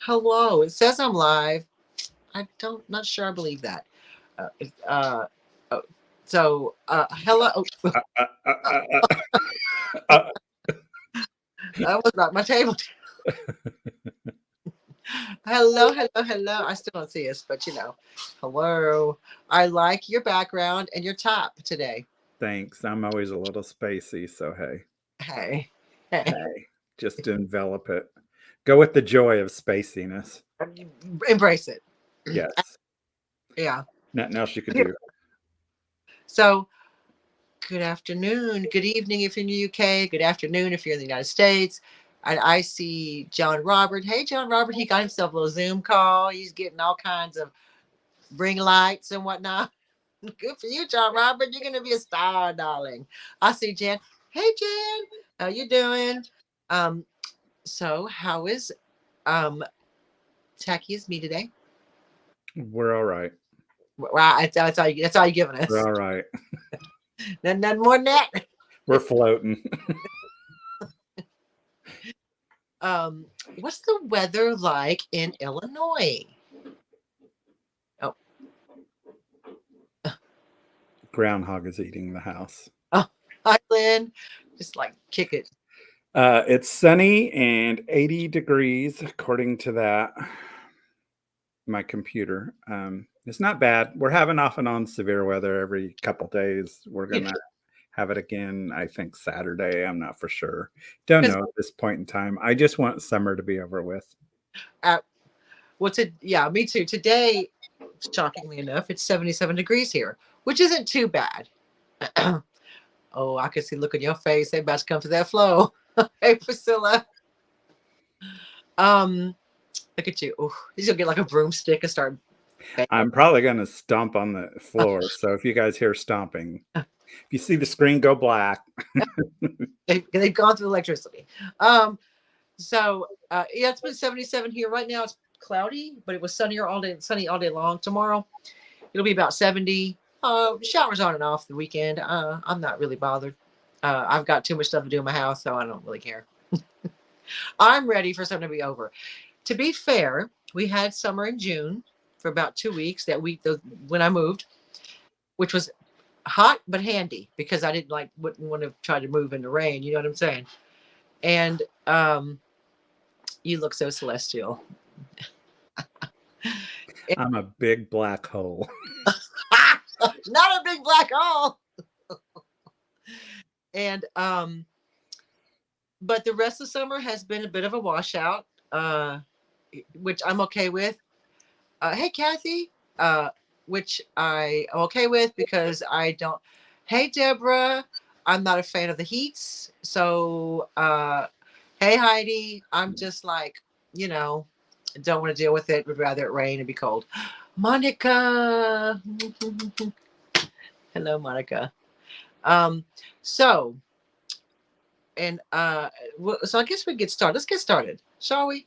Hello. It says I'm live. Not sure I believe that. Uh, uh, oh, hello. Oh, Uh, uh, uh, uh, uh, that was not my table. Hello, hello, hello. I still don't see us, but hello. I like your background and your top today. Thanks. I'm always a little spacey, so hey, Hey, hey. hey, just to envelop it. Go with the joy of spaciness. Embrace it. Yes. Yeah. Nothing else you could do. So, good afternoon, good evening if you're in the UK, good afternoon if you're in the United States. And I see John Robert. Hey, John Robert, he got himself a little Zoom call. He's getting all kinds of ring lights and whatnot. Good for you, John Robert. You're gonna be a star, darling. I see Jan. Hey, Jan, how you doing? Um, so how is Tacky is me today? We're all right. Wow, that's all you giving We're us. all right. Nothing more than that. We're floating. Um, what's the weather like in Illinois? Oh, Groundhog is eating the house. oh, hi, Lynn. Just like kick it. It's sunny and 80 degrees, according to that. My computer. It's not bad. We're having off and on severe weather every couple days. We're You gonna have it again, I think Saturday. I'm not for sure. Don't because know at this point in time. I just want summer to be over with. what's it? Yeah, me too. Today, shockingly enough, it's 77 degrees here, which isn't too bad. Oh, I can see look on your face. They about to come to that flow. Hey, Priscilla. Um, Look at you. Oh, he's gonna get like a broomstick and start. I'm probably gonna stomp on the floor. So if you guys hear stomping, if you see the screen go black, They've gone through electricity. Yeah, it's been 77 here right now. It's cloudy, but it was sunny all day long. Tomorrow it'll be about 70. Showers on and off the weekend. I'm not really bothered. I've got too much stuff to do in my house, so I don't really care. I'm ready for summer to be over. To be fair, we had summer in June for about 2 weeks. That week, when I moved, which was hot but handy because I wouldn't want to try to move in the rain. You know what I'm saying? And you look so celestial. I'm a big black hole. Not a big black hole. And but the rest of summer has been a bit of a washout, which I'm okay with. Hey, Kathy, which I am okay with because I don't. Hey, Deborah, I'm not a fan of the heats. So, hey, Heidi, I'm just like, you know, don't want to deal with it. Would rather it rain and be cold. Monica, hello, Monica. Um, so and so I guess we get started. Let's get started, shall we?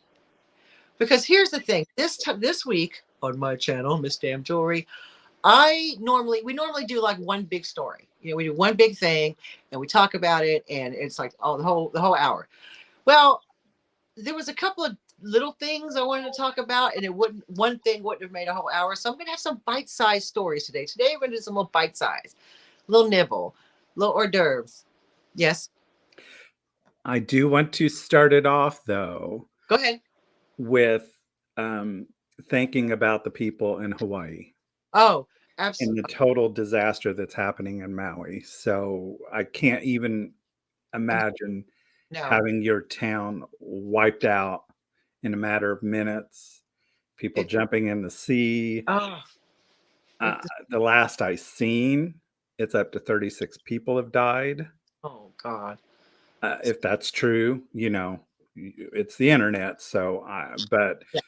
Because here's the thing: this week on my channel, Miss Damn Jewelry, we normally do like one big story. We do one big thing and we talk about it, and it's like the whole hour. Well, there was a couple of little things I wanted to talk about, and one thing wouldn't have made a whole hour. So I'm gonna have some bite-sized stories today. Today we're gonna do some little bite-sized, little nibble, little hors d'oeuvres. Yes, I do want to start it off though go ahead. with um, thinking about the people in Hawaii Oh, and the absolutely. total disaster that's happening in Maui. So I can't even imagine No, having your town wiped out in a matter of minutes, people it. jumping in the sea. Oh, Uh, it. the last I seen, it's up to 36 people have died. Oh God. If that's true, it's the internet. So, but Yeah.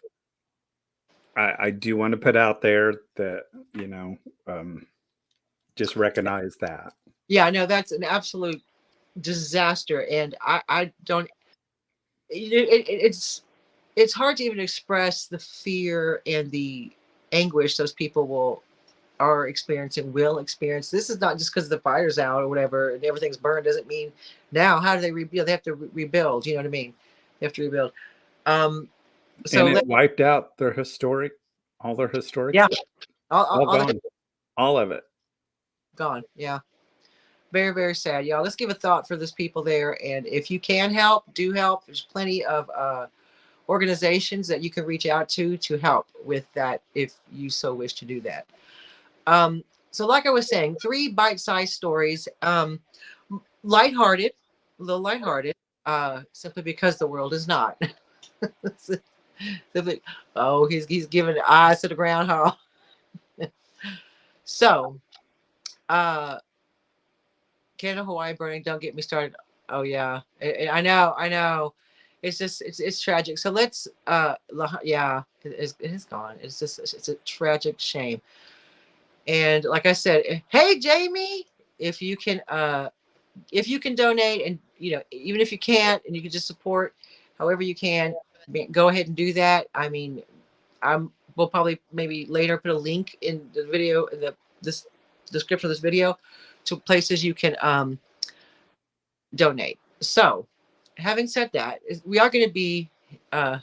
I do want to put out there that, you know, um, just recognize that. Yeah, no, that's an absolute disaster, and I don't. It's hard to even express the fear and the anguish those people will experience. This is not just because the fire's out or whatever and everything's burned doesn't mean now how do they rebuild? They have to rebuild. You know what I mean? They have to rebuild. So And it wiped out their all their historic yeah, stuff. all, All all the gone. All of it. gone. Yeah. Very, very sad, y'all. Let's give a thought for those people there. And if you can help, do help. There's plenty of organizations that you can reach out to help with that if you so wish to do that. So like I was saying, 3 bite-sized stories, lighthearted, a little lighthearted, simply because the world is not. Oh, he's giving eyes to the ground, huh? So, Canada, Hawaii burning. Don't get me started. Oh yeah, I know. It's just it's tragic. So let's yeah, it's gone. It's just it's a tragic shame. And like I said, hey Jamie, if you can donate, and even if you can't and you can just support however you can, go ahead and do that. I mean, we'll probably maybe later put a link in the video, this description of this video, to places you can donate. So, having said that, we are going to be a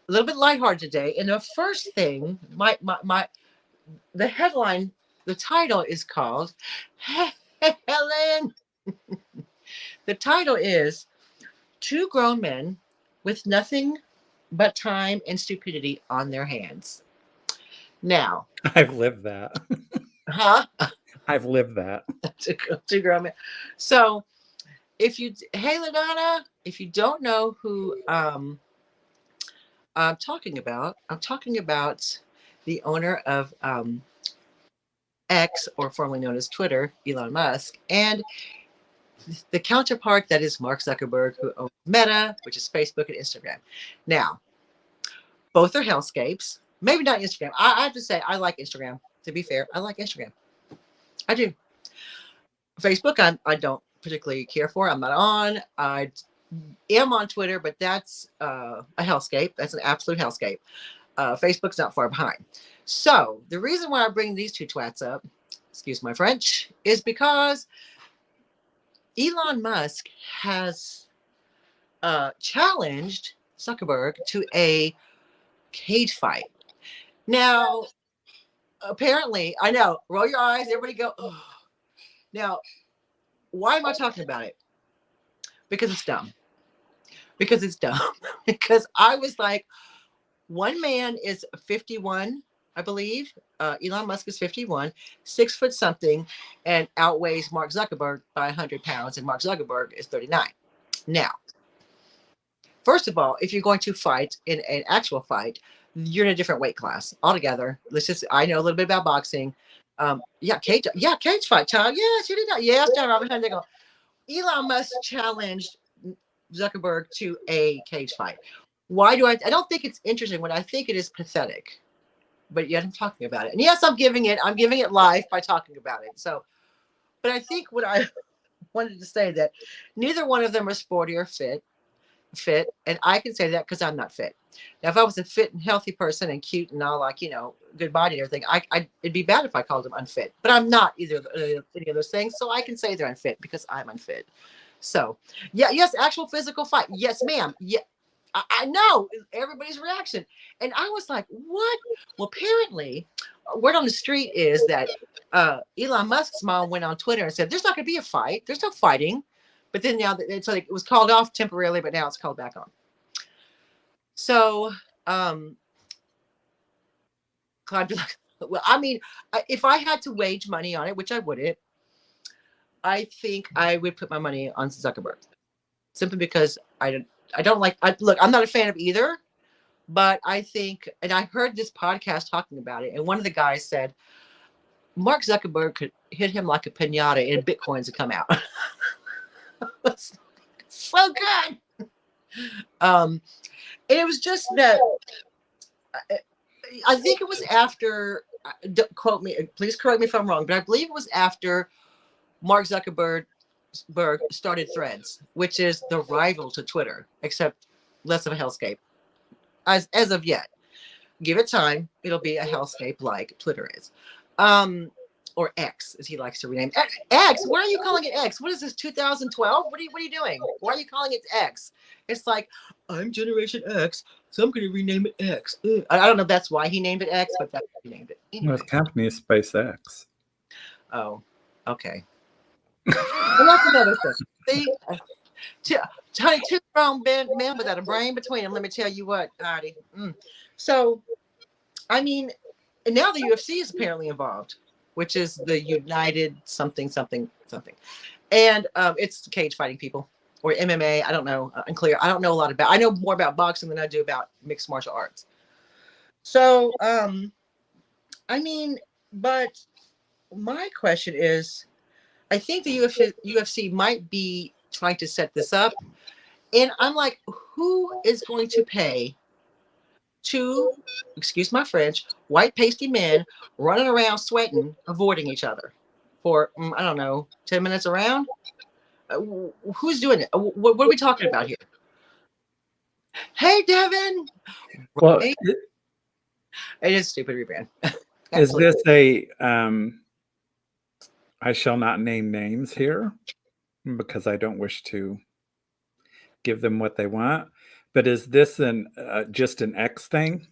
little bit lighthearted today. And the first thing, the headline, the title is called Helen. The title is Two Grown Men with Nothing but Time and Stupidity on Their Hands. Now, I've lived that. huh? I've lived that. Two grown men. So, hey LaDonna, if you don't know who I'm talking about the owner of X, or formerly known as Twitter, Elon Musk, and the counterpart that is Mark Zuckerberg, who owns Meta, which is Facebook and Instagram. Now, both are hellscapes. Maybe not Instagram. I have to say, I like Instagram. To be fair, I like Instagram. I do. Facebook, I don't particularly care for. I'm not on. I am on Twitter, but that's a hellscape. That's an absolute hellscape. Facebook's not far behind. So the reason why I bring these two twats up, excuse my French, is because Elon Musk has challenged Zuckerberg to a cage fight. Now, apparently, I know, roll your eyes, everybody go, oh. Now, why am I talking about it? Because it's dumb. Because I was like, one man is 51, I believe. Elon Musk is 51, 6 foot something, and outweighs Mark Zuckerberg by 100 pounds, and Mark Zuckerberg is 39. Now, first of all, if you're going to fight in an actual fight, you're in a different weight class altogether. I know a little bit about boxing. Cage fight, child. Yes, you did not. Yes, John Robinson. They go. Elon Musk challenged Zuckerberg to a cage fight. Why do I don't think it's interesting. When I think it is pathetic. But yet I'm talking about it. And yes, I'm giving it life by talking about it. So, but I think what I wanted to say, that neither one of them are sporty or fit. And I can say that because I'm not fit. Now, if I was a fit and healthy person and cute and all, like, good body and everything, it'd be bad if I called them unfit. But I'm not either any of those things, so I can say they're unfit because I'm unfit. So, yes, actual physical fight. Yes, ma'am. Yeah, I know everybody's reaction. And I was like, what? Well, apparently, word on the street is that Elon Musk's mom went on Twitter and said, there's not going to be a fight. There's no fighting. But then now it's like it was called off temporarily, but now it's called back on. So, well, I mean, if I had to wage money on it, which I wouldn't, I think I would put my money on Zuckerberg, simply because I don't like. Look, I'm not a fan of either, but I think, and I heard this podcast talking about it, and one of the guys said Mark Zuckerberg could hit him like a pinata and bitcoins would come out. So good. And it was just that I think it was after, don't quote me, please correct me if I'm wrong, but I believe it was after Mark Zuckerberg started Threads, which is the rival to Twitter, except less of a hellscape as of yet. Give it time, it'll be a hellscape like Twitter is. or X, as he likes to rename it. X. Why are you calling it X? What is this? 2012? What are you doing? Why are you calling it X? It's like, I'm Generation X, so I'm going to rename it X. I don't know if that's why he named it X, but that's why he named it. Well, Anyway. the company is SpaceX. Oh, okay. Well, that's another thing. See, two grown men without a brain between them. Let me tell you what, Heidi. So, I mean, and now the UFC is apparently involved, which is the United something something something, and it's cage fighting people or MMA. I don't know. Unclear. I don't know a lot about. I know more about boxing than I do about mixed martial arts. So, I mean, but my question is, I think the UFC might be trying to set this up, and I'm like, who is going to pay two, excuse my French, white pasty men running around sweating, avoiding each other for, I don't know, 10 minutes around? Who's doing it? What are we talking about here? Hey, Devin. Well, Right? It is stupid rebrand. is this a I shall not name names here because I don't wish to give them what they want, but is this an just an X thing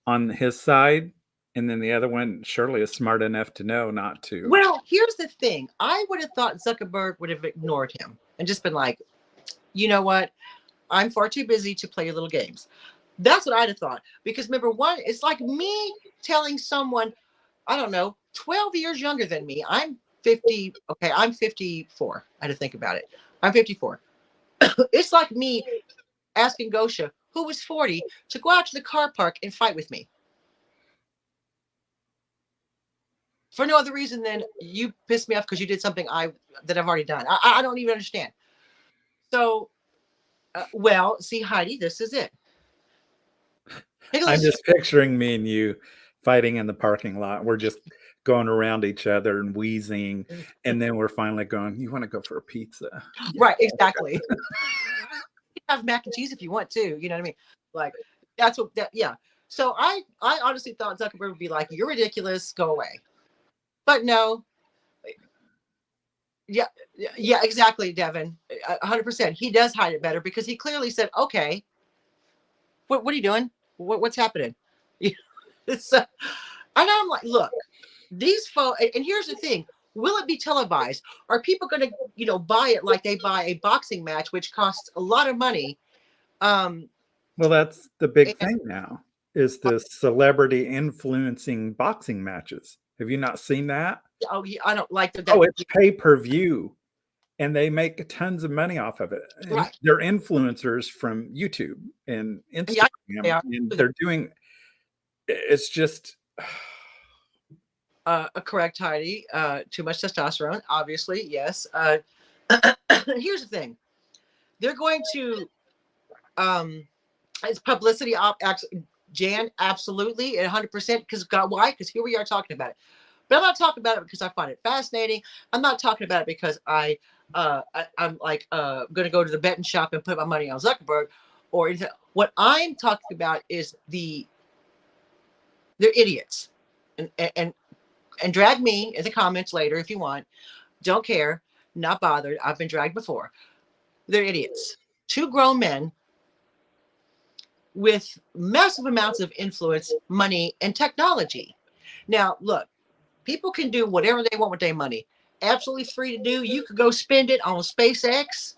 on his side, and then the other one surely is smart enough to know not to? Well, here's the thing. I would have thought Zuckerberg would have ignored him and just been like, you know what? I'm far too busy to play your little games. That's what I'd have thought. Because remember, one, it's like me telling someone, I don't know, 12 years younger than me. I'm 50. Okay, I'm 54. I had to think about it. I'm 54. It's like me asking Gosha, who was 40, to go out to the car park and fight with me. For no other reason than you pissed me off because you did something that I've already done. I don't even understand. So, well, see, Heidi, this is it. I'm just picturing me and you fighting in the parking lot. We're just going around each other and wheezing, and then we're finally going, you want to go for a pizza? Right, exactly. You have mac and cheese if you want to, you know what I mean? Like, that's what that, yeah. So I honestly thought Zuckerberg would be like, you're ridiculous, go away. But no. Yeah, exactly, Devin. 100%. He does hide it better because he clearly said, okay, what are you doing? What's happening? So, and I'm like, look, these folks, and here's the thing, will it be televised? Are people going to, buy it like they buy a boxing match, which costs a lot of money? Well, that's the big thing now, is the celebrity influencing boxing matches. Have you not seen that? Oh, I don't like that. Oh, it's pay-per-view, and they make tons of money off of it. And right. They're influencers from YouTube and Instagram, and they're doing. It's just correct, Heidi. Too much testosterone, obviously. Yes. Here's the thing: they're going to. It's publicity Jan, absolutely, 100%. Because why? Because here we are talking about it. But I'm not talking about it because I find it fascinating. I'm not talking about it because I'm like going to go to the betting shop and put my money on Zuckerberg or anything. What I'm talking about is they're idiots, and drag me in the comments later if you want. Don't care, not bothered. I've been dragged before. They're idiots. Two grown men with massive amounts of influence, money, and technology. Now, look. People can do whatever they want with their money. Absolutely free to do. You could go spend it on SpaceX,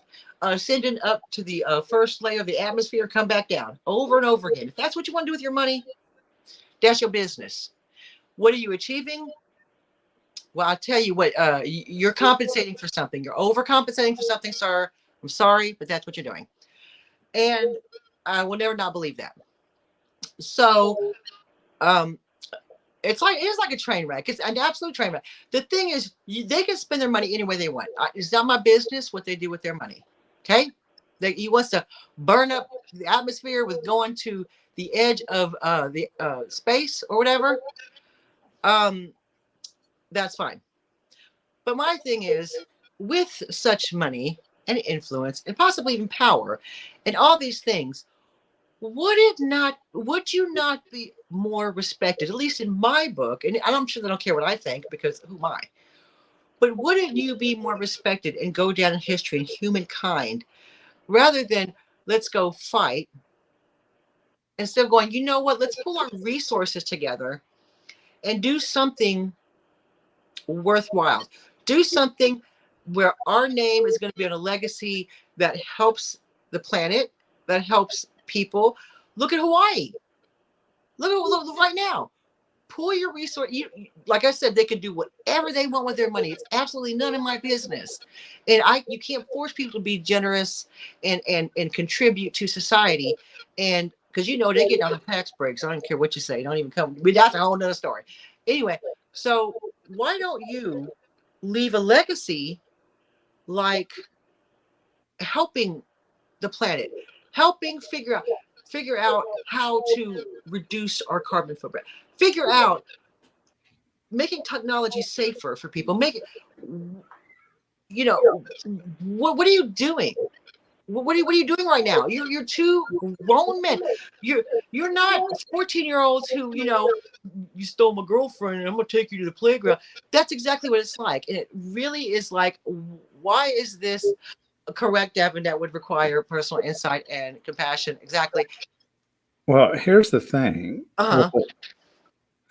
send it up to the first layer of the atmosphere, come back down over and over again. If that's what you want to do with your money, that's your business. What are you achieving? Well, I'll tell you what, you're compensating for something. You're overcompensating for something, sir. I'm sorry, but that's what you're doing. And I will never not believe that. So, it is like a train wreck. It's an absolute train wreck. The thing is, they can spend their money any way they want. It's not my business what they do with their money. Okay, he wants to burn up the atmosphere with going to the edge of the space or whatever. That's fine. But my thing is, with such money and influence and possibly even power and all these things, would you not be more respected, at least in my book? And I'm sure they don't care what I think, because who am I? But wouldn't you be more respected and go down in history in humankind, rather than let's go fight, instead of going, you know what, let's pull our resources together and do something worthwhile. Do something where our name is going to be on a legacy that helps the planet, that helps people. Look at Hawaii. Look right now. Pull your resource. Like I said, they can do whatever they want with their money. It's absolutely none of my business. And you can't force people to be generous and contribute to society. And because they get on the tax breaks. I don't care what you say. Don't even come. But that's a whole nother story. Anyway, so why don't you leave a legacy like helping the planet, helping figure out how to reduce our carbon footprint, figure out making technology safer for people, make it, what are you doing? What are you doing right now? You're two grown men. You're not 14-year-olds who, you stole my girlfriend and I'm gonna take you to the playground. That's exactly what it's like. And it really is like, why is this correct, Devin? That would require personal insight and compassion. Exactly. Well, here's the thing. Uh-huh.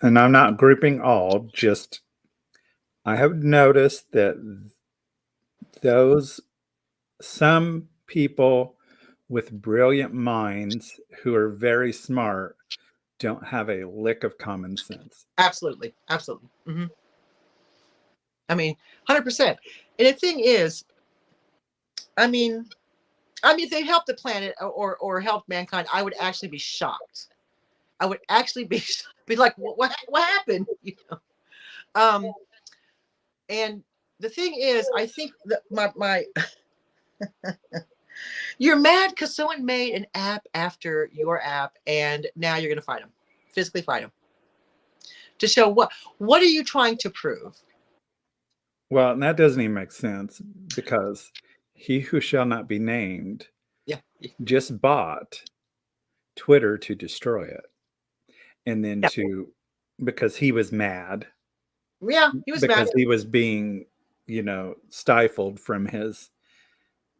And I'm not grouping all, just I have noticed that some people with brilliant minds who are very smart don't have a lick of common sense. Absolutely. Mm-hmm. I mean, 100%. And the thing is, I mean, if they help the planet or help mankind, I would actually be shocked. I would actually be like, what happened? And the thing is, I think that my you're mad because someone made an app after your app, and now you're going to fight them, physically fight them, to show what are you trying to prove? Well, and that doesn't even make sense, because he who shall not be named just bought Twitter to destroy it. And then because he was mad. Yeah, he was because mad. he was being, stifled from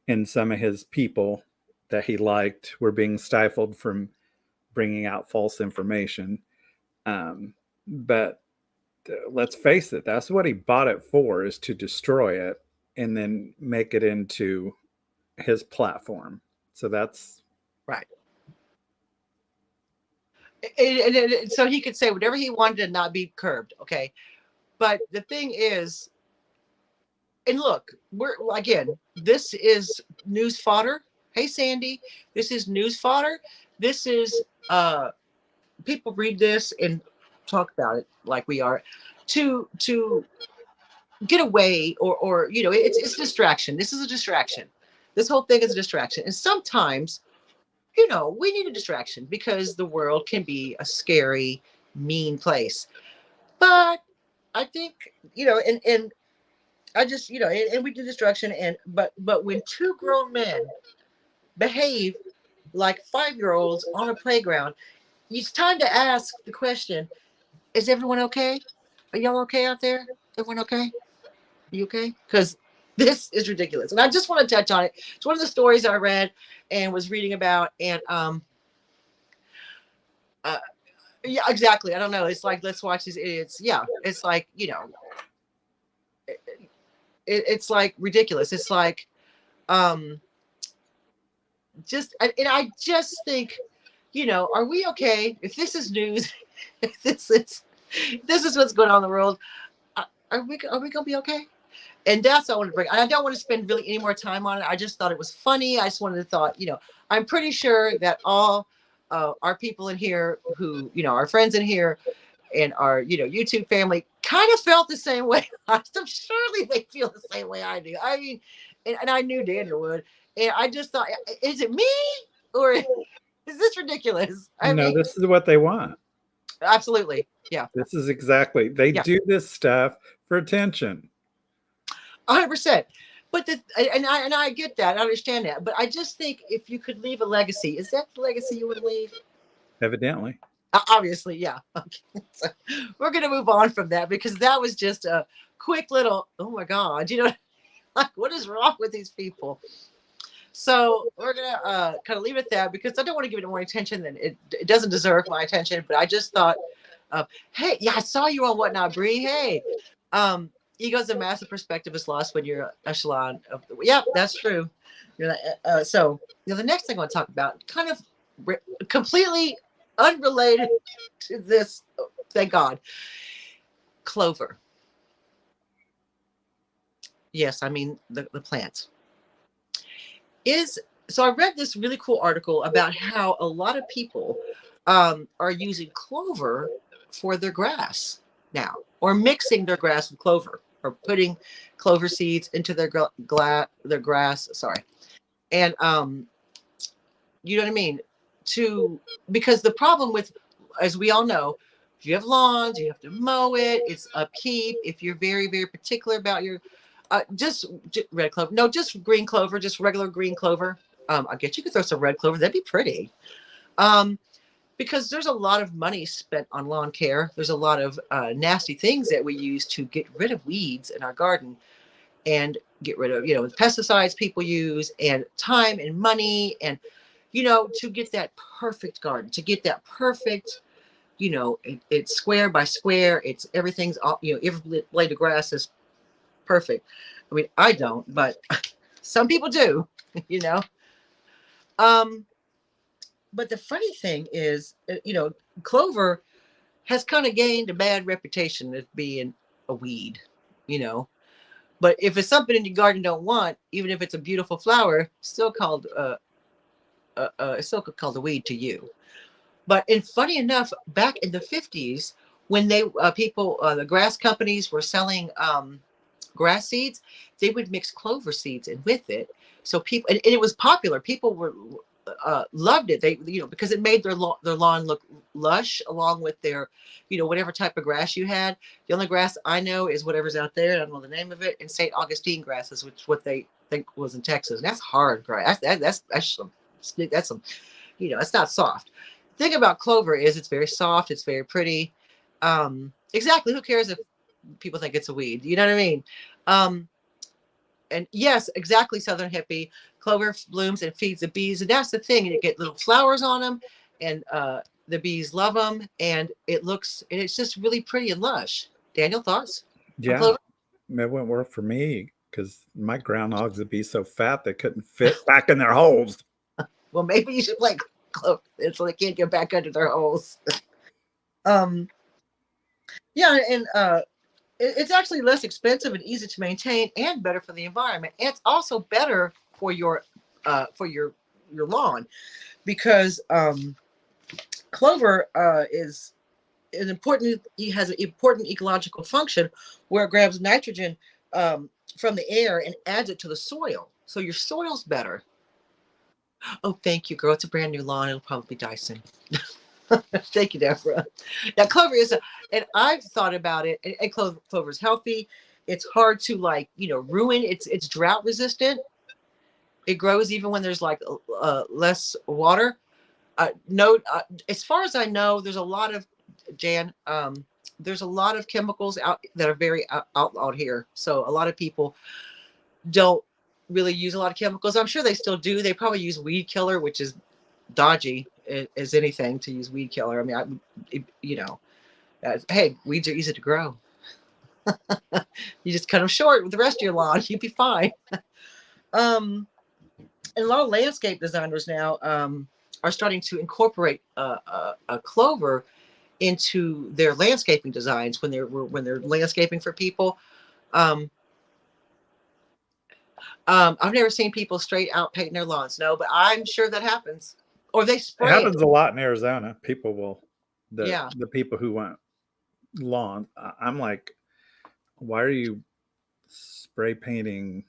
and some of his people that he liked were being stifled from bringing out false information. But let's face it, that's what he bought it for, is to destroy it and then make it into his platform. So that's right. And so he could say whatever he wanted and not be curbed. Okay. But the thing is, and look, this is news fodder. Hey, Sandy, this is news fodder. This is people read this and talk about it like we are, to get away, or it's distraction. This is a distraction. This whole thing is a distraction. And sometimes, we need a distraction, because the world can be a scary, mean place. But I think, and I just, and we do destruction, but when two grown men behave like 5-year-olds on a playground, it's time to ask the question: is everyone okay? Are y'all okay out there? Everyone okay? Are you okay? Because this is ridiculous, and I just want to touch on it. It's one of the stories I read and was reading about, and yeah, exactly. I don't know. It's like, let's watch these idiots. Yeah, it's like, it's like ridiculous. It's like, and I just think, are we okay if this is news? If this is what's going on in the world, are we gonna be okay? And that's what I want to bring. I don't want to spend really any more time on it. I just thought it was funny. I just wanted to thought, I'm pretty sure that all our people in here who, our friends in here and our, YouTube family kind of felt the same way. Surely they feel the same way I do. I mean, and I knew Daniel would. And I just thought, is it me, or is this ridiculous? I mean, this is what they want. Absolutely. Yeah. This is exactly. They do this stuff for attention. 100%. But I get that. I understand that. But I just think if you could leave a legacy, is that the legacy you would leave? Evidently. Obviously, yeah. Okay. So we're gonna move on from that because that was just a quick little, oh my God, like what is wrong with these people? So we're gonna kind of leave it there because I don't want to give it more attention than it doesn't deserve my attention. But I just thought, hey, yeah, I saw you on Whatnot, Bree. Hey, ego's a massive perspective is lost when you're echelon of the. Yep, that's true. So the next thing I want to talk about, kind of completely unrelated to this. Thank God, clover. Yes, I mean the plant. Is so I read this really cool article about how a lot of people are using clover for their grass now, or mixing their grass with clover, or putting clover seeds into their grass. Sorry, and you know what I mean. Because the problem with, as we all know, if you have lawns, you have to mow it. It's upkeep. If you're very very particular about your just red clover. No, just green clover, just regular green clover. I guess you could throw some red clover. That'd be pretty. Um, because there's a lot of money spent on lawn care. There's a lot of nasty things that we use to get rid of weeds in our garden and get rid of, pesticides people use and time and money and, to get that perfect garden, to get that perfect, it's square by square. It's everything's all, every blade of grass is perfect. I mean, I don't, but some people do, you know. Um, but the funny thing is, clover has kind of gained a bad reputation as being a weed, you know. But if it's something in your garden don't want, even if it's a beautiful flower, still called it's still called a weed to you. And funny enough, back in the 50s, when they the grass companies were selling grass seeds, they would mix clover seeds in with it. So people, and it was popular. People were loved it. They, because it made their lawn look lush, along with their, whatever type of grass you had. The only grass I know is whatever's out there. I don't know the name of it. And St. Augustine grasses, which what they think was in Texas. And that's hard grass. That's some, it's not soft. The thing about clover is it's very soft. It's very pretty. Exactly. Who cares if people think it's a weed? You know what I mean? And yes, exactly. Southern hippie. Clover blooms and feeds the bees, and that's the thing. You get little flowers on them, and the bees love them, and it's just really pretty and lush. Daniel, thoughts on Yeah, clover? it wouldn't work for me because my groundhogs would be so fat they couldn't fit back in their holes. Well, maybe you should play clover so they can't get back under their holes. Yeah, and it's actually less expensive and easy to maintain, and better for the environment. And it's also better for your lawn, because clover is an important. It has an important ecological function where it grabs nitrogen from the air and adds it to the soil, so your soil's better. Oh, thank you, girl. It's a brand new lawn. It'll probably die soon. Thank you, Deborah. Now, clover and I've thought about it. And clover is healthy. It's hard to ruin. It's drought resistant. It grows even when there's less water. No, as far as I know, there's a lot of Jan. There's a lot of chemicals out that are very out here. So a lot of people don't really use a lot of chemicals. I'm sure they still do. They probably use weed killer, which is dodgy as anything to use weed killer. I mean, hey, weeds are easy to grow. You just cut them short with the rest of your lawn, you'd be fine. And a lot of landscape designers now are starting to incorporate a clover into their landscaping designs when they're landscaping for people. I've never seen people straight out painting their lawns. No, but I'm sure that happens. Or they It spray happens a lot in Arizona. People will, Yeah. the people who want lawn. I'm like, why are you spray painting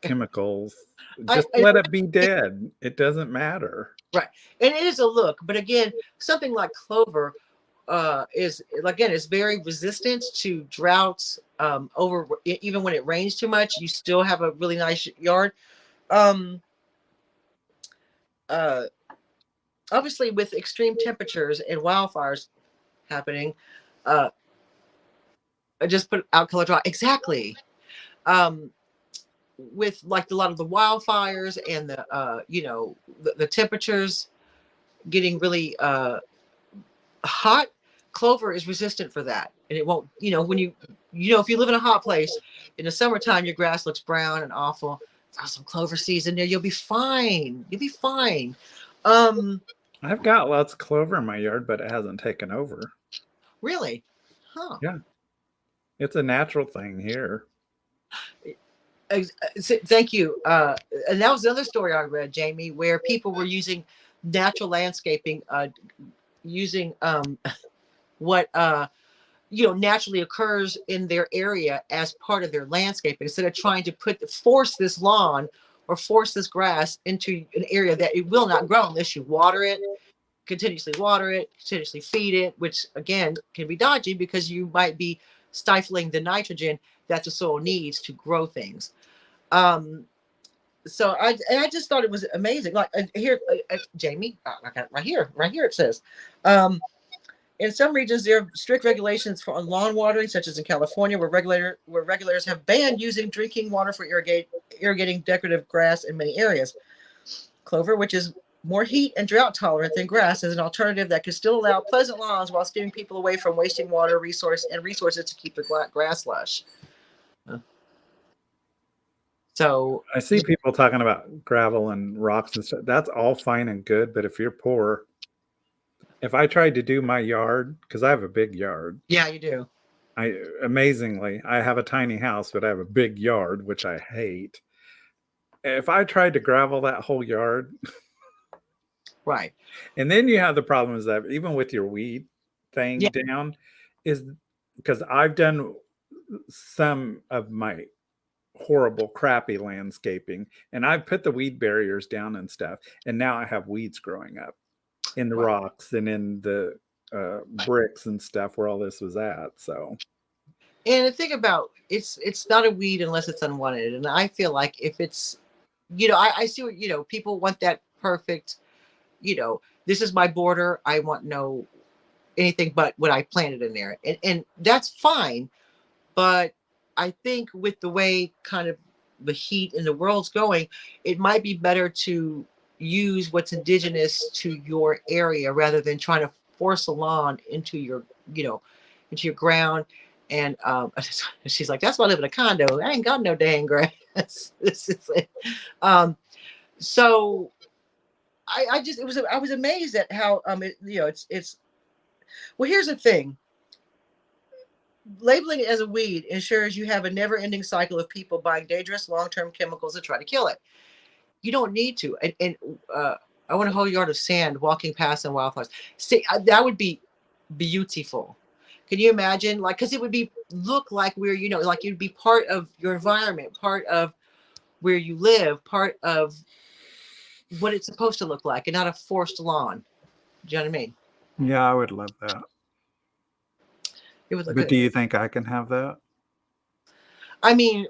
chemicals? Just let it be dead. It doesn't matter. Right. And it is a look. But again, something like clover, is again, it's very resistant to droughts. Even when it rains too much, you still have a really nice yard. Um, uh, Obviously, with extreme temperatures and wildfires happening, uh, I just put out color draw exactly. Um, with like a lot of the wildfires and the the temperatures getting really hot, clover is resistant for that, and it won't. When if you live in a hot place in the summertime, your grass looks brown and awful. Throw some clover seeds in there, you'll be fine. You'll be fine. Um, I've got lots of clover in my yard, but it hasn't taken over. really, huh? Yeah, it's a natural thing here. Thank you. And that was another story I read, Jamie, where people were using natural landscaping, using what naturally occurs in their area as part of their landscaping, instead of trying to force this lawn or force this grass into an area that it will not grow unless you continuously water it, continuously feed it, which again can be dodgy because you might be stifling the nitrogen that the soil needs to grow things. So I just thought it was amazing. Like here, Jamie, I got it right here. Right here it says, in some regions there are strict regulations for on lawn watering, such as in California, where regulators have banned using drinking water for irrigating decorative grass in many areas. Clover, which is more heat and drought tolerant than grass, is an alternative that can still allow pleasant lawns while steering people away from wasting water, resources to keep the grass lush. So I see people talking about gravel and rocks and stuff. That's all fine and good, but if you're poor, if I tried to do my yard, because I have a big yard, yeah, you do. Amazingly, I have a tiny house, but I have a big yard, which I hate. If I tried to gravel that whole yard, Right. and then you have the problem is that even with your weed thing Yeah. down, is because I've done some of my horrible, crappy landscaping, and I've put the weed barriers down and stuff, and now I have weeds growing up in the Right. rocks and in the bricks and stuff where all this was at. So, And the thing about it's not a weed unless it's unwanted. And I feel like if it's, I see what, people want that perfect, this is my border. I want no anything but what I planted in there. And that's fine. But I think with the way kind of the heat in the world's going, it might be better to use what's indigenous to your area rather than trying to force a lawn you know, into your ground. And she's like, "That's why I live in a condo. I ain't got no dang grass." This is it. Um, so I was amazed at how it's well. Here's the thing: labeling it as a weed ensures you have a never-ending cycle of people buying dangerous long-term chemicals to try to kill it. You don't need to. And I want a whole yard of sand walking past and wildflowers. See, that would be beautiful. Can you imagine? Like, because it would look like like you'd be part of your environment, part of where you live, part of what it's supposed to look like, and not a forced lawn. Do you know what I mean? yeah, I would love that. It would look But good. do you think I can have that? I mean,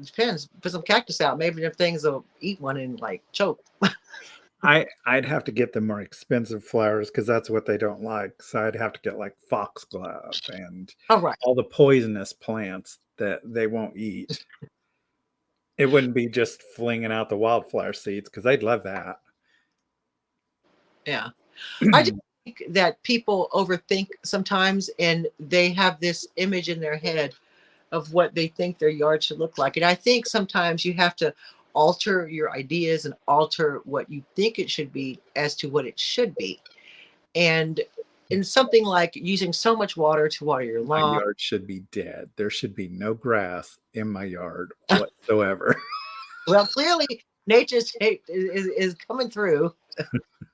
depends. Put some cactus out. Maybe if things will eat one and like choke. I'd have to get the more expensive flowers because that's what they don't like. So I'd have to get like foxglove and All right. all the poisonous plants that they won't eat. It wouldn't be just flinging out the wildflower seeds because they'd love that. Yeah. I just think that people overthink sometimes, and they have this image in their head of what they think their yard should look like. And I think sometimes you have to alter your ideas and alter what you think it should be as to what it should be. And in something like using so much water to water your My lawn. yard should be dead. There should be no grass in my yard whatsoever. Well, clearly nature is coming through,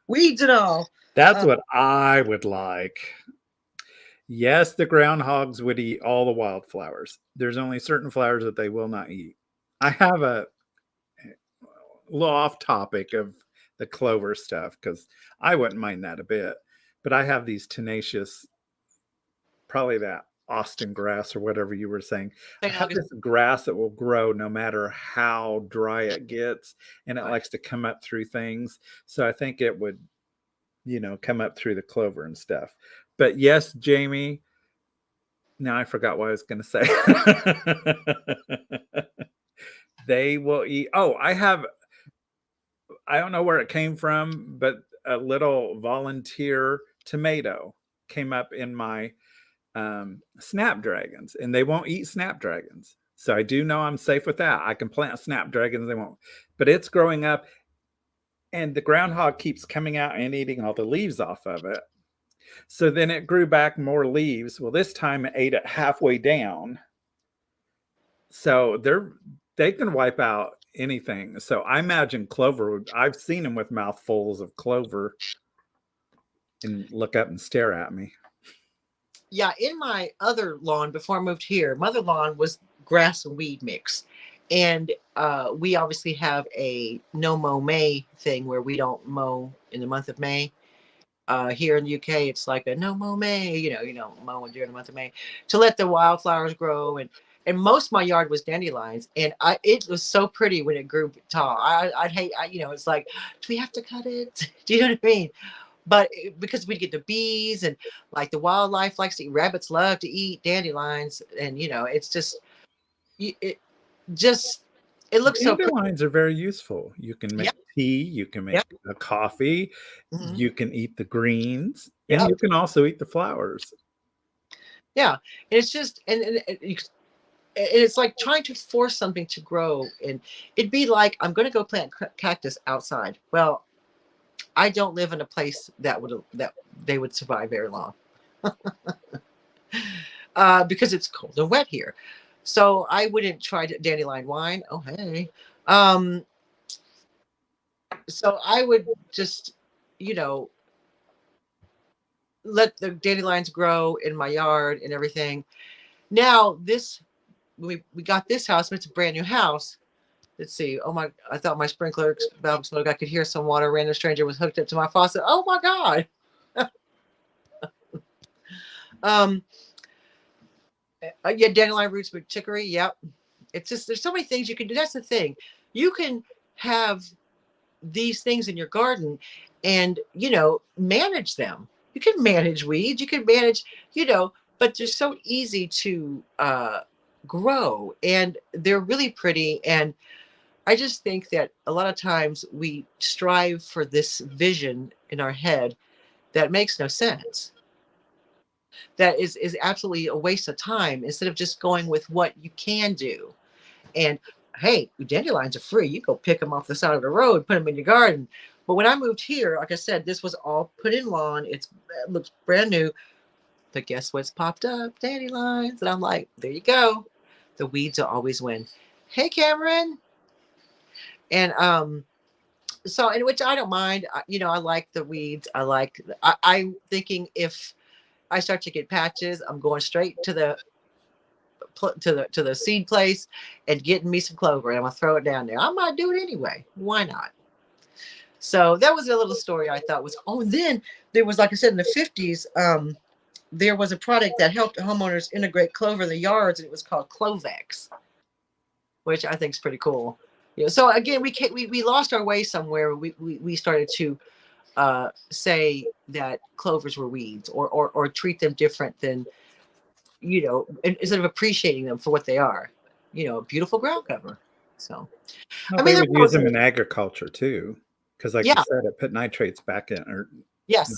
weeds and all. That's what I would like. Yes, the groundhogs would eat all the wildflowers. There's only certain flowers that they will not eat. I have a little off topic of the clover stuff because I wouldn't mind that a bit. but I have these tenacious, probably that Austin grass or whatever you were saying. I St. have Augustine. this grass that will grow no matter how dry it gets, and it Right. likes to come up through things. So I think it would, come up through the clover and stuff. But yes, Jamie, now I forgot what I was going to say. They will eat. Oh, I don't know where it came from, but a little volunteer tomato came up in my snapdragons, and they won't eat snapdragons. So I do know I'm safe with that. I can plant snapdragons, they won't. But it's growing up, and the groundhog keeps coming out and eating all the leaves off of it. So then it grew back more leaves. Well, this time it ate it halfway down. So they can wipe out anything. So I imagine clover. I've seen them with mouthfuls of clover and look up and stare at me. Yeah, in my other lawn before I moved here, my other lawn was grass and weed mix. And we obviously have a no mow May thing where we don't mow in the month of May. Here in the UK, it's like a no mow May, you don't mow during the month of May to let the wildflowers grow. And most of my yard was dandelions, and it was so pretty when it grew tall. I'd hate, it's like, do we have to cut it? Do you know what I mean? But because we get the bees and like the wildlife likes to eat, rabbits love to eat dandelions, and it's just it just it looks so pretty. Dandelions are very useful. You can Yeah, make tea, you can yeah, make a coffee, hmm, you can eat the greens, and yeah, you can also eat the flowers. yeah. And it's just it's like trying to force something to grow, and it'd be like I'm going to go plant cactus outside. Well, I don't live in a place that they would survive very long. Because it's cold and wet here. So I wouldn't try dandelion wine. Oh, hey. Um, so I would just, you know, let the dandelions grow in my yard and everything. Now, we got this house, and it's a brand new house. Let's see. Oh my, I thought my sprinkler valve exploded. I could hear some water. Random stranger was hooked up to my faucet. Oh my God. um, yeah, dandelion roots with chicory. Yep. It's just, there's so many things you can do. That's the thing. You can have these things in your garden and, manage them. You can manage weeds, you can manage, but they're so easy to grow, and they're really pretty. And I just think that a lot of times we strive for this vision in our head that makes no sense. That is absolutely a waste of time instead of just going with what you can do. And hey, dandelions are free. You go pick them off the side of the road, put them in your garden. But when I moved here, like I said, this was all put in lawn. It looks brand new. But guess what's popped up? Dandelions. And I'm like, there you go. The weeds will always win. Hey, Cameron. And so in which I don't mind. I like the weeds. I'm thinking if I start to get patches, I'm going straight to the seed place and getting me some clover, and I'm gonna throw it down there. I might do it anyway. Why not? So that was a little story I thought was. Oh, and then there was, like I said, in the 50s, there was a product that helped homeowners integrate clover in the yards, and it was called Clovex, which I think is pretty cool. So again, we lost our way somewhere. We started to say that clovers were weeds, or treat them different than, instead of appreciating them for what they are, beautiful ground cover. So, Well, I mean, they there would use was, them in agriculture too, because like you yeah, said, it put nitrates back in, or yes,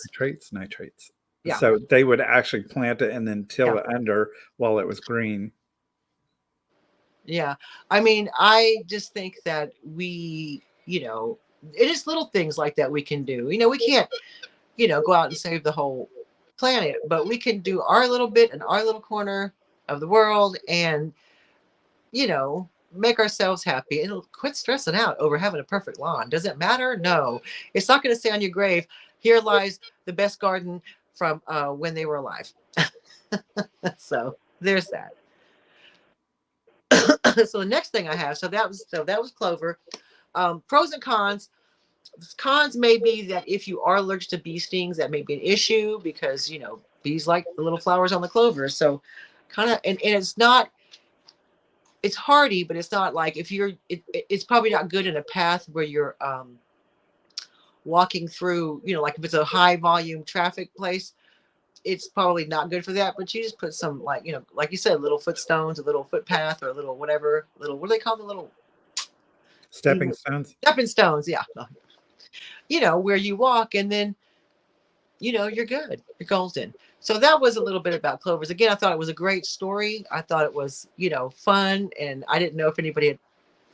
nitrates. yeah, So they would actually plant it and then till yeah, it under while it was green. yeah. I mean, I just think that it is little things like that we can do. We can't, go out and save the whole planet, but we can do our little bit in our little corner of the world, and make ourselves happy, and quit stressing out over having a perfect lawn. Does it matter? No, it's not going to say on your grave, here lies the best garden from when they were alive. So there's that. So the next thing I have, so that was clover. Pros and cons. cons may be that if you are allergic to bee stings, that may be an issue because bees like the little flowers on the clover. So kind of, and it's not, it's hardy, but it's not like if it's probably not good in a path where you're walking through, like if it's a high volume traffic place, it's probably not good for that. But you just put some, like, like you said, little footstones, a little footpath, or a little whatever, little, what do they call the little Stepping stones. stepping stones? Yeah. Where you walk, and then you're good, you're golden. So that was a little bit about clovers. Again, I thought it was a great story. I thought it was fun, and I didn't know if anybody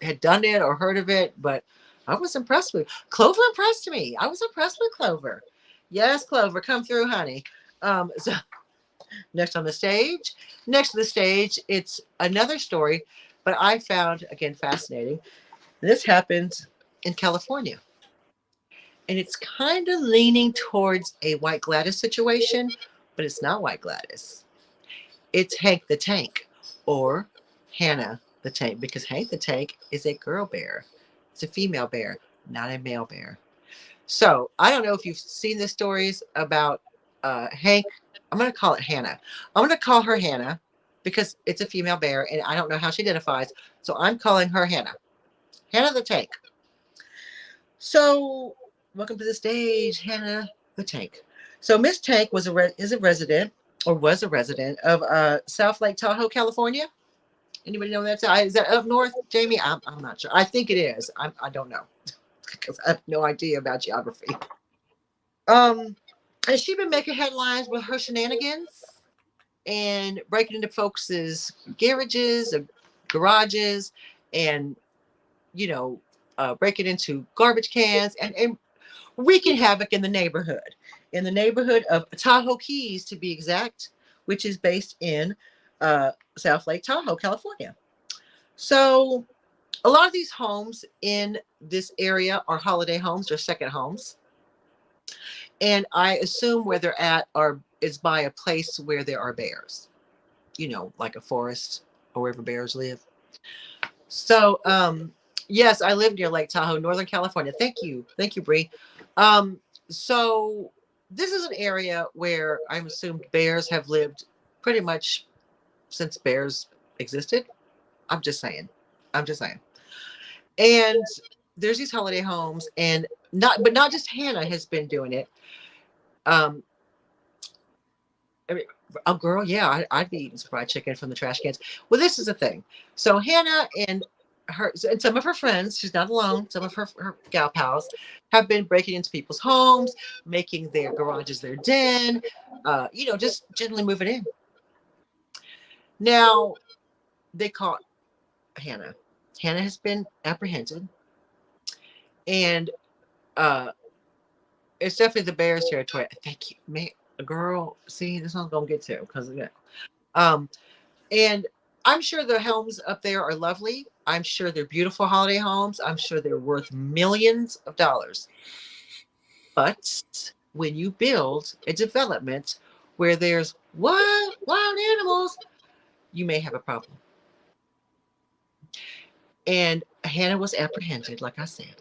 had done it or heard of it, but I was impressed with Clover. Impressed me. I was impressed with Clover. Yes, Clover, come through, honey. So next to the stage, it's another story, but I found, again, fascinating. This happened in California, and it's kind of leaning towards a White Gladys situation, but it's not White Gladys. It's Hank the Tank, or Hannah the Tank, because Hank the Tank is a girl bear. It's a female bear, not a male bear. So I don't know if you've seen the stories about Hank. I'm going to call it Hannah. I'm going to call her Hannah because it's a female bear, and I don't know how she identifies. So I'm calling her Hannah. Hannah the Tank. So welcome to the stage, Hannah the Tank. So Miss Tank was was a resident of South Lake Tahoe, California. Anybody know that? Is that up north, Jamie? I'm not sure. I think it is. I don't know because I have no idea about geography. And she's been making headlines with her shenanigans and breaking into folks' garages, garages, and breaking into garbage cans and wreaking havoc in the neighborhood of Tahoe Keys, to be exact, which is based in South Lake Tahoe, California. So a lot of these homes in this area are holiday homes or second homes. And I assume where they're at is by a place where there are bears, like a forest or wherever bears live. So, yes, I live near Lake Tahoe, Northern California. Thank you, Bree. So this is an area where I'm assumed bears have lived pretty much since bears existed. I'm just saying. And there's these holiday homes, and not just Hannah has been doing it. I mean, oh girl, yeah, I'd be eating some fried chicken from the trash cans. Well, this is the thing. So Hannah and some of her friends, she's not alone, some of her gal pals have been breaking into people's homes, making their garages their den, just generally moving in. Now they caught Hannah. Hannah has been apprehended, and it's definitely the bears territory. Thank you, man. Girl, see, this one's gonna get to because and I'm sure the homes up there are lovely. I'm sure they're beautiful holiday homes. I'm sure they're worth millions of dollars. But when you build a development where there's wild animals, you may have a problem. And Hannah was apprehended, like I said,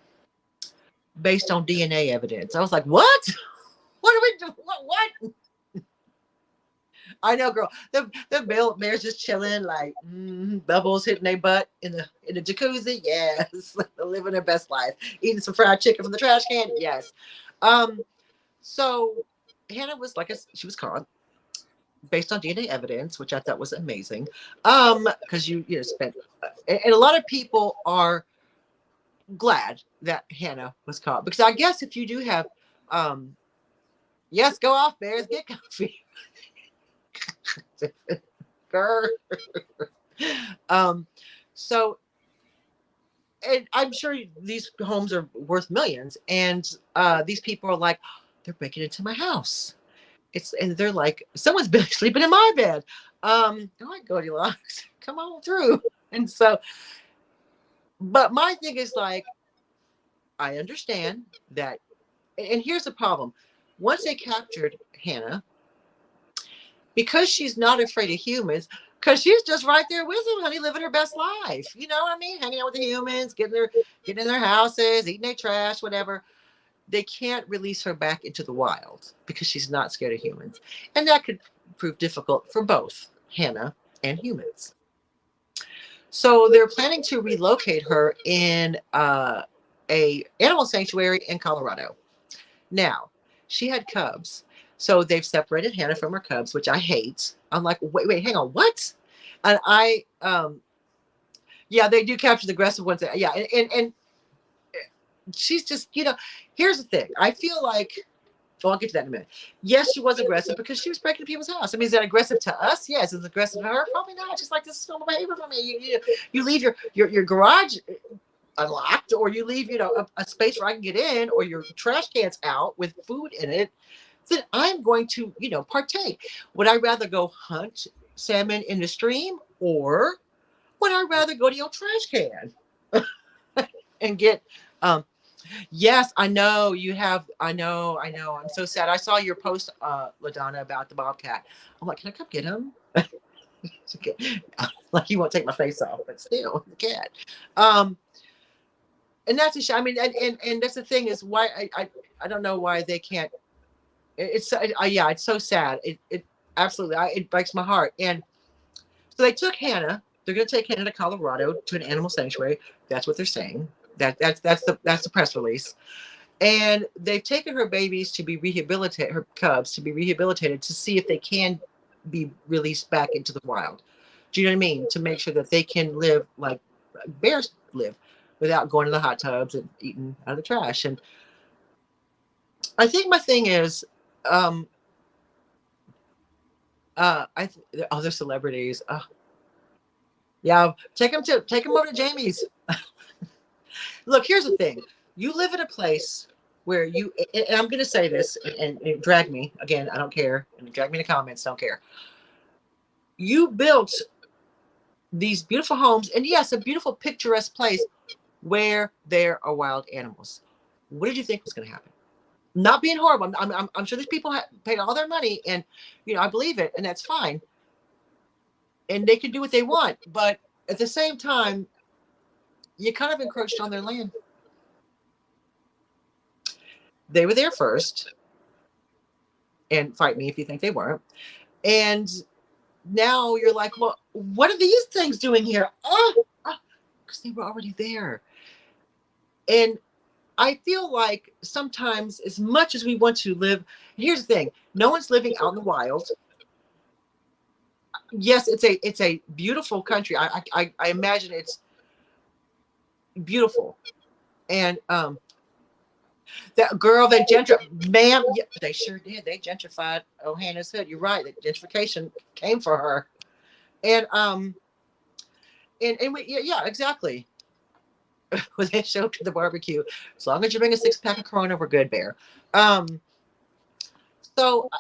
based on DNA evidence. I was like, what? What are we doing? What? I know, girl. The bear's just chilling, like bubbles hitting their butt in the jacuzzi. Yes, they're living their best life, eating some fried chicken from the trash can. Yes. So Hannah was she was caught based on DNA evidence, which I thought was amazing. Because you spent, and a lot of people are glad that Hannah was caught, because I guess if you do have, yes, go off, bears, get comfy. So, and I'm sure these homes are worth millions, and these people are like, they're breaking into my house. And they're like, someone's been sleeping in my bed. All right, Goldilocks, come on through. And so, but my thing is like, I understand that, and here's the problem: once they captured Hannah, because she's not afraid of humans, because she's just right there with them, honey, living her best life. You know what I mean? Hanging out with the humans, getting in their houses, eating their trash, whatever. they can't release her back into the wild because she's not scared of humans. And that could prove difficult for both Hannah and humans. So they're planning to relocate her in a animal sanctuary in Colorado. Now, she had cubs. So they've separated Hannah from her cubs, which I hate. I'm like, wait, hang on, what? And yeah, they do capture the aggressive ones. Yeah, and she's just, here's the thing. I feel like, well, I'll get to that in a minute. Yes, she was aggressive because she was breaking people's house. I mean, is that aggressive to us? Yes. Is it aggressive to her? Probably not. Just like, this is normal behavior for me. You leave your garage unlocked, or you leave, a space where I can get in, or your trash cans out with food in it, then I'm going to, partake. Would I rather go hunt salmon in the stream, or would I rather go to your trash can and get, yes, I know you have, I know. I'm so sad. I saw your post, LaDonna, about the bobcat. I'm like, can I come get him? Like, he won't take my face off, but still, the cat. And that's a shame. I mean, and that's the thing, is why I don't know why they can't. Yeah, it's so sad. It absolutely, it breaks my heart. And so they took Hannah. They're going to take Hannah to Colorado to an animal sanctuary. That's what they're saying. That's the press release. And they've taken her babies to be rehabilitated, her cubs to be rehabilitated, to see if they can be released back into the wild. Do you know what I mean? To make sure that they can live like bears live, without going to the hot tubs and eating out of the trash. And I think my thing is, they're celebrities. Yeah, take them over to Jamie's. Look, here's the thing. You live in a place where you, and I'm going to say this, and drag me again, I don't care. And drag me in the comments, don't care. You built these beautiful homes, and yes, a beautiful picturesque place where there are wild animals. What did you think was going to happen? Not being horrible. I'm sure these people paid all their money, and I believe it, and that's fine. And they can do what they want, but at the same time, you kind of encroached on their land. They were there first, and fight me if you think they weren't. And now you're like, well, what are these things doing here? Because they were already there. And I feel like sometimes, as much as we want to live, here's the thing: no one's living out in the wild. Yes, it's a beautiful country. I imagine it's beautiful. And that girl, they ma'am, yeah, they sure did. They gentrified Hannah's Hood. You're right. The gentrification came for her. And yeah, exactly. When they show up to the barbecue, as long as you bring a 6-pack of Corona, we're good, Bear. So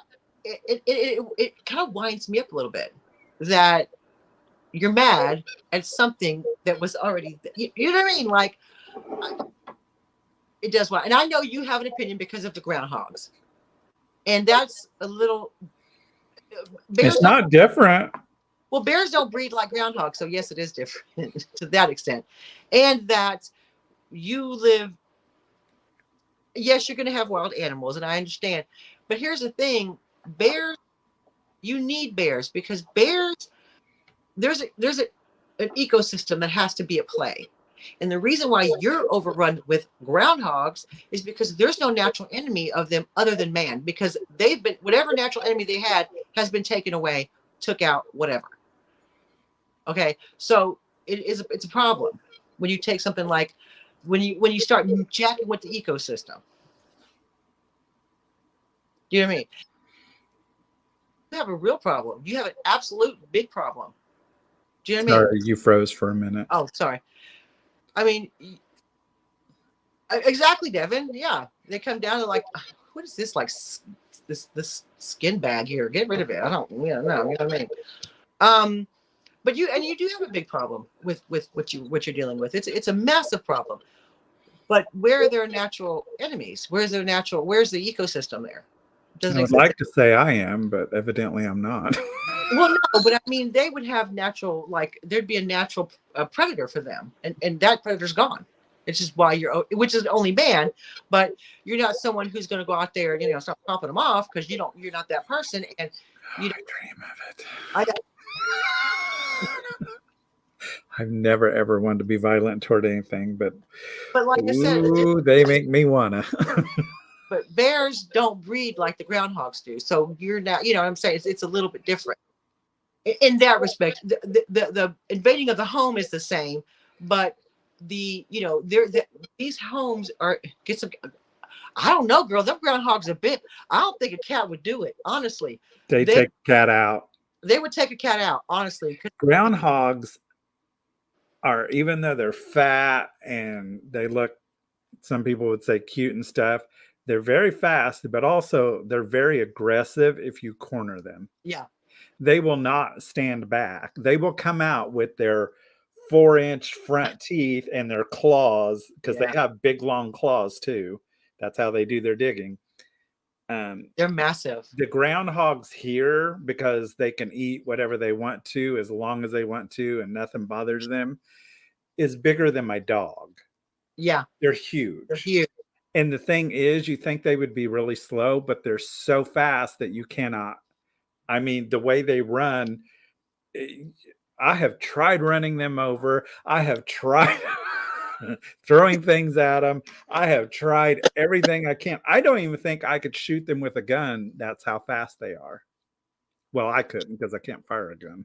it kind of winds me up a little bit that you're mad at something that was already, you know what I mean? Like, it does what, and I know you have an opinion because of the groundhogs, and that's a little. It's not different. Well, bears don't breed like groundhogs, so yes, it is different to that extent. And that you live, yes, you're going to have wild animals, and I understand. But here's the thing: bears, you need bears, because bears, there's an ecosystem that has to be at play. And the reason why you're overrun with groundhogs is because there's no natural enemy of them other than man, because they've been, whatever natural enemy they had has been taken away, took out, whatever. Okay, so it's a problem when you take something like, when you start jacking with the ecosystem. Do you know what I mean? You have a real problem. You have an absolute big problem. Do you know what I mean? Sorry, you froze for a minute. Oh, sorry. I mean, exactly, Devin. Yeah, they come down and like, what is this, like this skin bag here? Get rid of it. I don't, know. You know what I mean? But you do have a big problem with what you're dealing with. It's a massive problem. But where are their natural enemies? Where's the ecosystem there? I would like to say I am, but evidently I'm not. Well, no, but I mean, they would have natural, like, there'd be a natural predator for them, and that predator's gone. It's just why which is only man, but you're not someone who's going to go out there and, start popping them off because you're not that person. And I dream of it. I, I've never ever wanted to be violent toward anything, but like I said, they make me wanna. but bears don't breed like the groundhogs do. So you're not, what I'm saying, it's a little bit different in that respect. The invading of the home is the same, but these homes get some. I don't know, girl. Them groundhogs a bit. I don't think a cat would do it. Honestly, They take a cat out. They would take a cat out. Honestly, groundhogs are, even though they're fat and they look, some people would say cute and stuff, they're very fast, but also they're very aggressive if you corner them. Yeah. They will not stand back. They will come out with their 4-inch front teeth and their claws, because they have big, long claws too. That's how they do their digging. They're massive. The groundhogs here, because they can eat whatever they want to as long as they want to and nothing bothers them, is bigger than my dog. Yeah. They're huge. They're huge. And the thing is, you think they would be really slow, but they're so fast that you cannot. I mean, the way they run, I have tried running them over. I have tried throwing things at them. I have tried everything I can. I don't even think I could shoot them with a gun. That's how fast they are. Well, I couldn't because I can't fire a gun.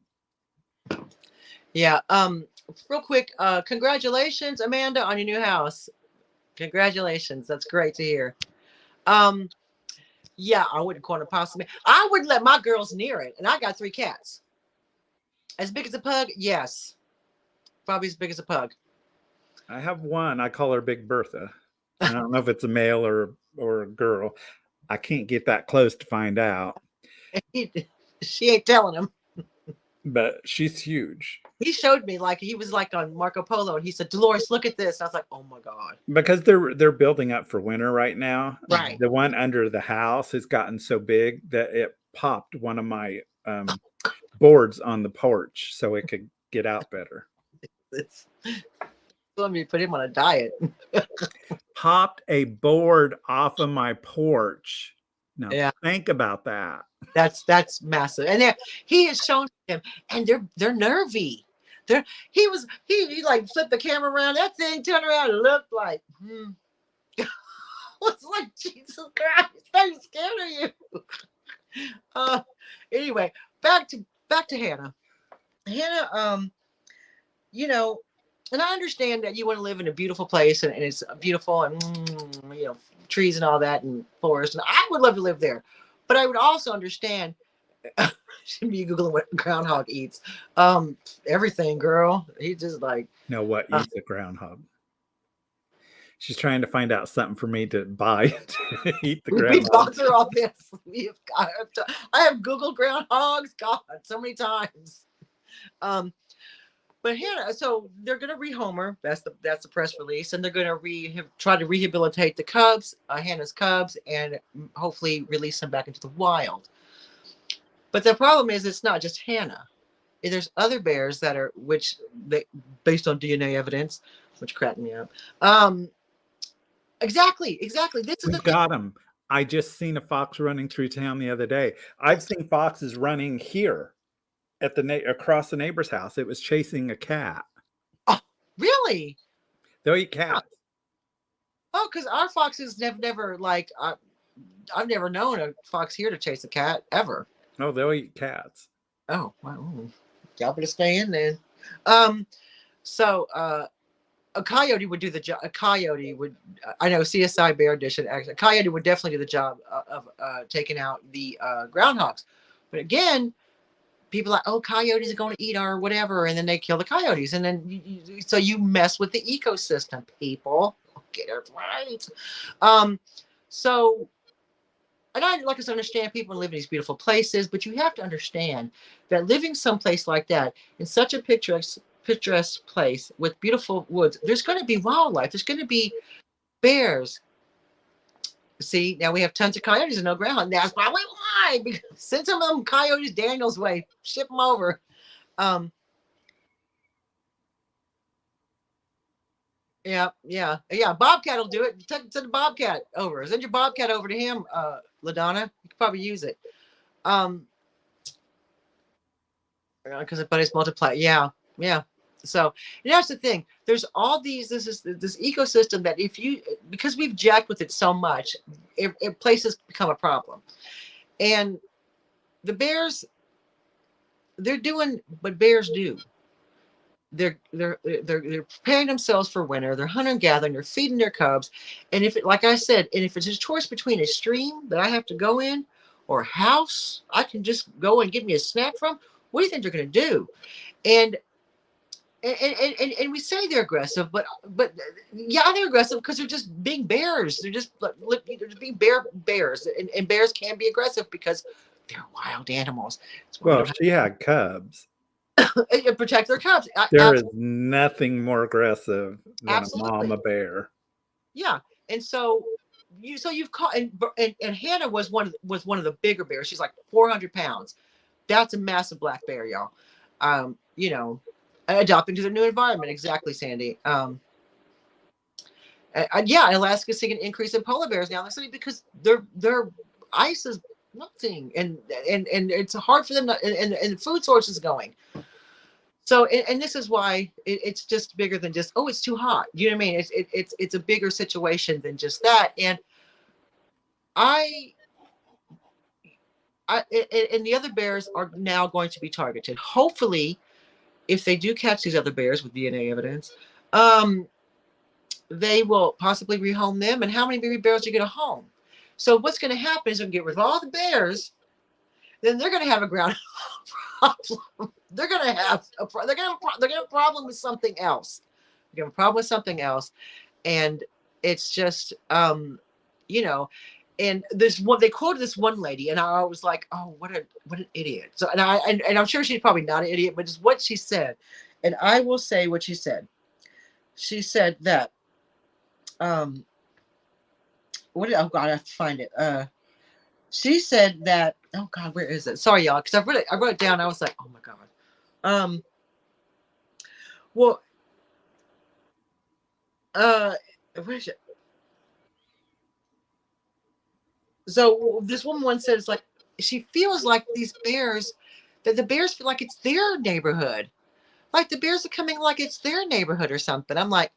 Yeah. Real quick, congratulations, Amanda, on your new house. Congratulations. That's great to hear. Yeah, I wouldn't corner possum. I wouldn't let my girls near it. And I got 3 cats. As big as a pug? Yes. Probably as big as a pug. I have one. I call her Big Bertha. I don't know if it's a male or a girl. I can't get that close to find out. She ain't telling him. But she's huge. He showed me, like, he was like on Marco Polo, and he said, Dolores, look at this. And I was like, oh my God. Because they're building up for winter right now. Right. The one under the house has gotten so big that it popped one of my boards on the porch so it could get out better. Let me put him on a diet. Popped a board off of my porch. Now, yeah. Think about that. That's massive. And he has shown him, and they're nervy. He like flipped the camera around. That thing turned around and looked like, was like, Jesus Christ, I'm scared of you. Anyway, back to Hannah. Hannah, and I understand that you want to live in a beautiful place, and it's beautiful, and trees and all that, and forest, and I would love to live there. But I would also understand. Should be googling what groundhog eats. Everything, girl. He just like. No, what eats a groundhog? She's trying to find out something for me to buy to eat the groundhog. We've gone through all this. I have Googled groundhogs. God, so many times. But Hannah, so they're going to rehomer. That's the press release, and they're going to try to rehabilitate the cubs, Hannah's cubs, and hopefully release them back into the wild. But the problem is, it's not just Hannah. There's other bears that are, based on DNA evidence, which cracked me up. Exactly. This is got them. I just seen a fox running through town the other day. I've seen foxes running here at across the neighbor's house. It was chasing a cat. Oh, really? They'll eat cats. Oh, because our foxes never like. I've never known a fox here to chase a cat ever. Oh, they'll eat cats. Oh, wow. Y'all better stay in then. So a coyote would do the job. A coyote would, I know CSI Bear Edition, actually, a coyote would definitely do the job of taking out the groundhogs. But again, people are like, oh, coyotes are going to eat our whatever, and then they kill the coyotes. And then, so you mess with the ecosystem, people. Get it right. So, and I like to understand people live in these beautiful places, but you have to understand that living someplace like that, in such a picturesque place with beautiful woods, there's going to be wildlife. There's going to be bears. See, now we have tons of coyotes and no groundhog. That's probably why. Because send some of them coyotes Daniel's way. Ship them over. Yeah. Bobcat will do it. Send a Bobcat over. Send your Bobcat over to him, LaDonna. You could probably use it. Because but it's multiply. Yeah. So and that's the thing. There's all these. This is this ecosystem that if you because we've jacked with it so much, places become a problem. And the bears, they're doing what bears do. They're preparing themselves for winter. They're hunting and gathering. They're feeding their cubs. And if it, like I said, and if it's a choice between a stream that I have to go in or a house I can just go and get me a snack from, what do you think they're going to do? And and we say they're aggressive, but yeah, they're aggressive because they're just big bears. They're just being bears, and bears can be aggressive because they're wild animals. Well, if she had cubs, and protect their cubs. There is nothing more aggressive than Absolutely. a mama bear. Yeah, and so you've caught and Hannah was one of the bigger bears. She's like 400 pounds. That's a massive black bear, y'all. You know, adapting to their new environment. Exactly, Sandy. Yeah, Alaska's seeing an increase in polar bears now. Because their ice is melting, and it's hard for them to, and the food source is going. So, and this is why it's just bigger than just, oh, it's too hot. You know what I mean? It's a bigger situation than just that. And and the other bears are now going to be targeted. Hopefully, if they do catch these other bears with DNA evidence, they will possibly rehome them. And how many baby bears are you going to home? So what's going to happen is they're going to get rid of all the bears. Then they're going to have a ground problem. They're going to have a problem with something else. They're going to have a problem with something else, and it's just you know. And there's one, they quoted this one lady, and I was like, oh, what an idiot. So and I'm sure she's probably not an idiot, but it's what she said. And I will say what she said. She said that oh God, I have to find it. She said that, oh God, where is it? Sorry, y'all, because I wrote it down. I was like, oh my God. Well, where is it? So this woman said it's like she feels like these bears, that the bears feel like it's their neighborhood, like the bears are coming like it's their neighborhood or something. I'm like,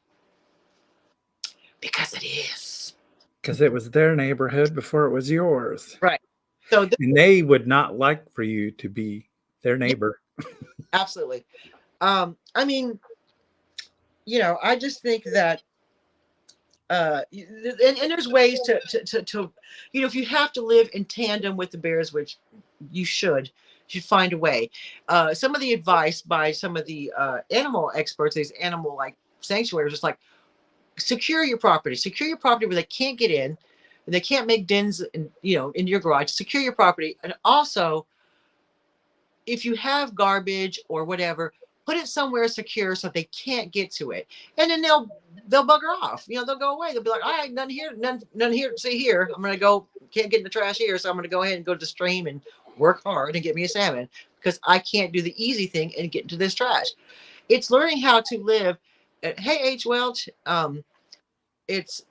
because it is. Because it was their neighborhood before it was yours. Right. So and they would not like for you to be their neighbor. Yeah, absolutely. I mean, you know, I just think that and there's ways to you know, if you have to live in tandem with the bears, which you should find a way. Some of the advice by some of the animal experts, these animal like sanctuaries, is like secure your property where they can't get in and they can't make dens in, you know, in your garage. Secure your property. And also, if you have garbage or whatever, put it somewhere secure so they can't get to it. And then they'll bugger off. You know, they'll go away. They'll be like, all right, none here. See here. I'm going to go, can't get in the trash here. So I'm going to go ahead and go to the stream and work hard and get me a salmon because I can't do the easy thing and get into this trash. It's learning how to live. Hey, H. Welch, it's,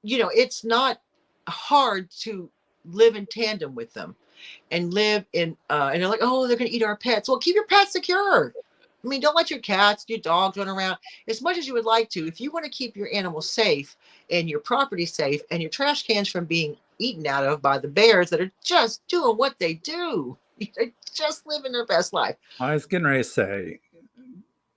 you know, it's not hard to live in tandem with them and live in, and they're like, oh, they're going to eat our pets. Well, keep your pets secure. I mean, don't let your cats, your dogs run around as much as you would like to. If you want to keep your animals safe and your property safe and your trash cans from being eaten out of by the bears that are just doing what they do, they're just living their best life. I was getting ready to say,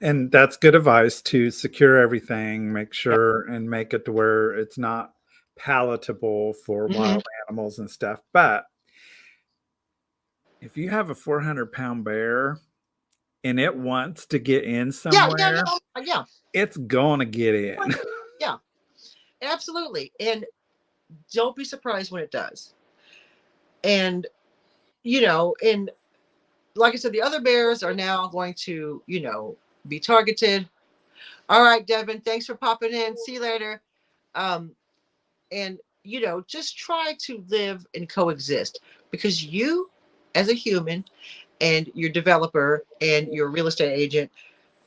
and that's good advice, to secure everything, make sure and make it to where it's not palatable for wild animals and stuff. But if you have a 400-pound bear and it wants to get in somewhere, it's going to get in. Yeah, absolutely. And don't be surprised when it does. And, you know, and like I said, the other bears are now going to, you know, be targeted. All right, Devin, thanks for popping in. See you later. And, you know, just try to live and coexist, because you as a human and your developer and your real estate agent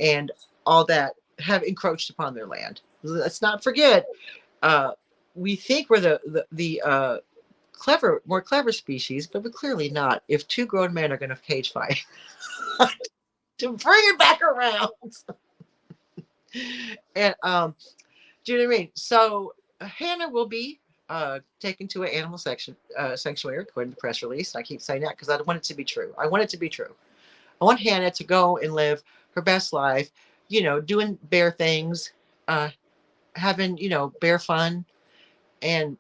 and all that, have encroached upon their land. Let's not forget, we think we're the more clever species, but we're clearly not. If two grown men are going to cage fight, to bring it back around, and do you know what I mean? So Hannah will be taken to an animal sanctuary, according to the press release. I keep saying that because I want it to be true. I want it to be true. I want Hannah to go and live her best life, doing bear things, having, bear fun, and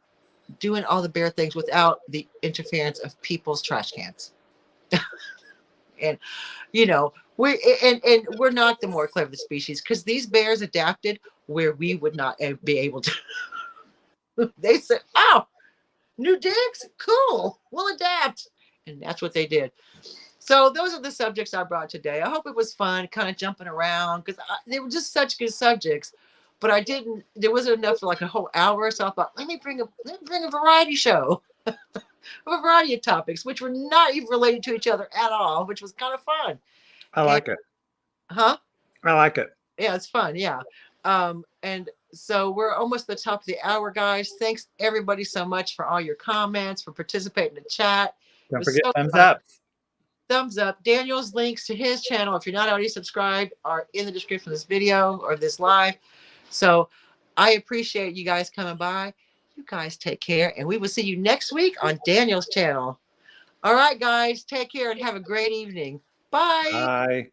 doing all the bear things without the interference of people's trash cans. And, we're not the more clever species, because these bears adapted where we would not be able to. They said, oh, new digs? Cool. We'll adapt. And that's what they did. So those are the subjects I brought today. I hope it was fun, kind of jumping around, because they were just such good subjects. But there wasn't enough for like a whole hour. So I thought, let me bring a variety show, a variety of topics, which were not even related to each other at all, which was kind of fun. I like it. Huh? I like it. Yeah, it's fun. Yeah. And so we're almost at the top of the hour, guys. Thanks everybody so much for all your comments, for participating in the chat. Don't forget thumbs up. Thumbs up. Daniel's links to his channel, if you're not already subscribed, are in the description of this video or this live. So I appreciate you guys coming by. You guys take care, and we will see you next week on Daniel's channel. All right, guys, take care and have a great evening. Bye. Bye.